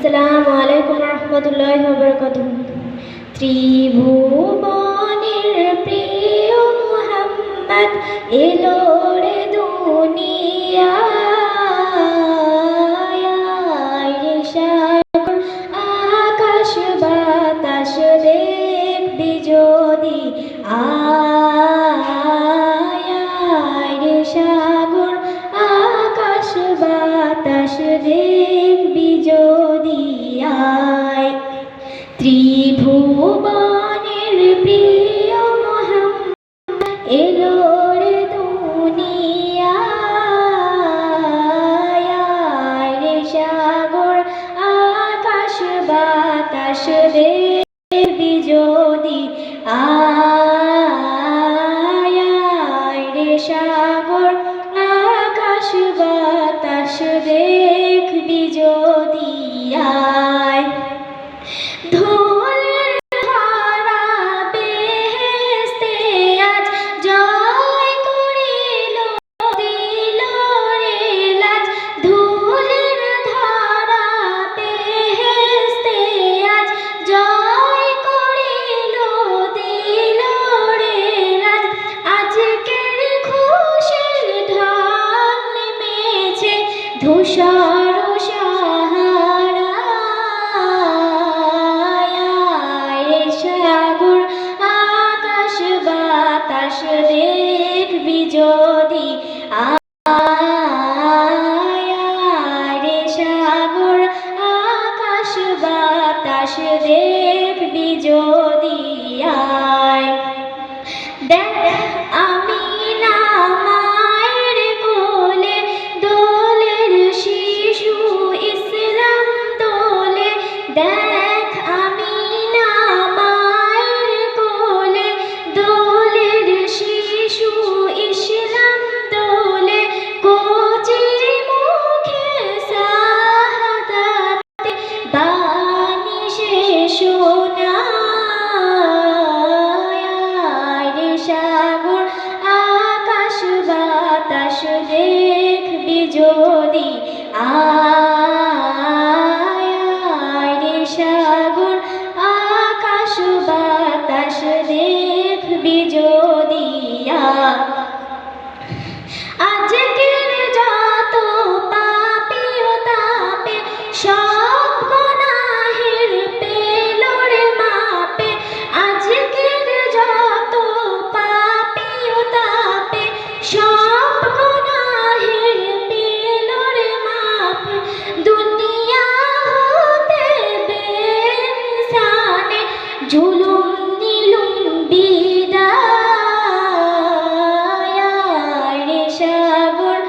আসসালামু আলাইকুম রহমতুল্লাহি ওয়া বারাকাতুহু। ত্রিভুবনের প্রিয় মুহাম্মদ এলো রে দুনিয়ায়, রে সাগর আকাশ বাতাস দেখবি যদি আয়, রে সাগর আকাশ বাতাস দেখবি যদি আয়। ত্রিভুবনের প্রিয় মুহাম্মদ এলো রে দুনিয়ায়, রে সাগর আকাশ বাতাস দেখবি যদি আয়, রে সাগর আকাশ বাতাস দেখবি যদি আয়। ধুলের ধরা বেহেশতে আজ জয় করিল, দিল রে লাজ। ধুলের ধরা বেহেশতে আজ জয় করিল, দিল রে লাজ। আজকের খুশির ঢল নেমেছে ধূসর সাগর আকাশ বাতাস দেখবি যদি আয়, রে সাগর আকাশ বাতাস দেখবি যদি আয়। দেখ আমি না মায়ের কোলে দোলের শিশু ইসলাম দোলে। দেখ আমি না মায়ের কোলে দোলের শিশু ইসলাম দোলে। কচি মুখে শাহাদাতে বাণী সে শোনায়, রে সাগর আকাশ বাতাস দেখবি যদি আয়, রে সাগর আকাশ বাতাস দেখবি যদি আয়। আজকের যত পাপী ও তাপে সব গুনাহের পেল রে মাপে। আজকের যত পাপী ও তাপে সব গুনাহের পেল রে মাপে। দুনিয়া হতে বেইনসানে জুলুম নিলুম বিদায়, রে সাগর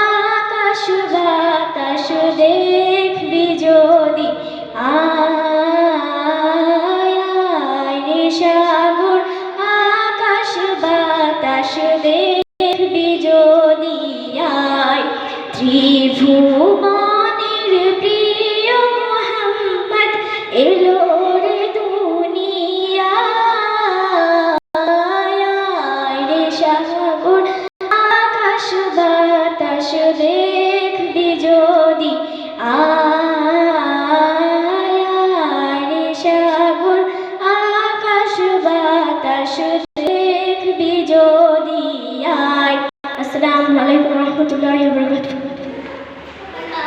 আকাশ বাতাস দেখবি যদি আয়, রে সাগর আকাশ বাতাস দেখবি যদি আয়। ত্রিভুবনের প্রিয় মুহাম্মদ এলো রে দুনিয়ায়, রে সাগর আকাশ বাতাস দেখবি যদি আয়।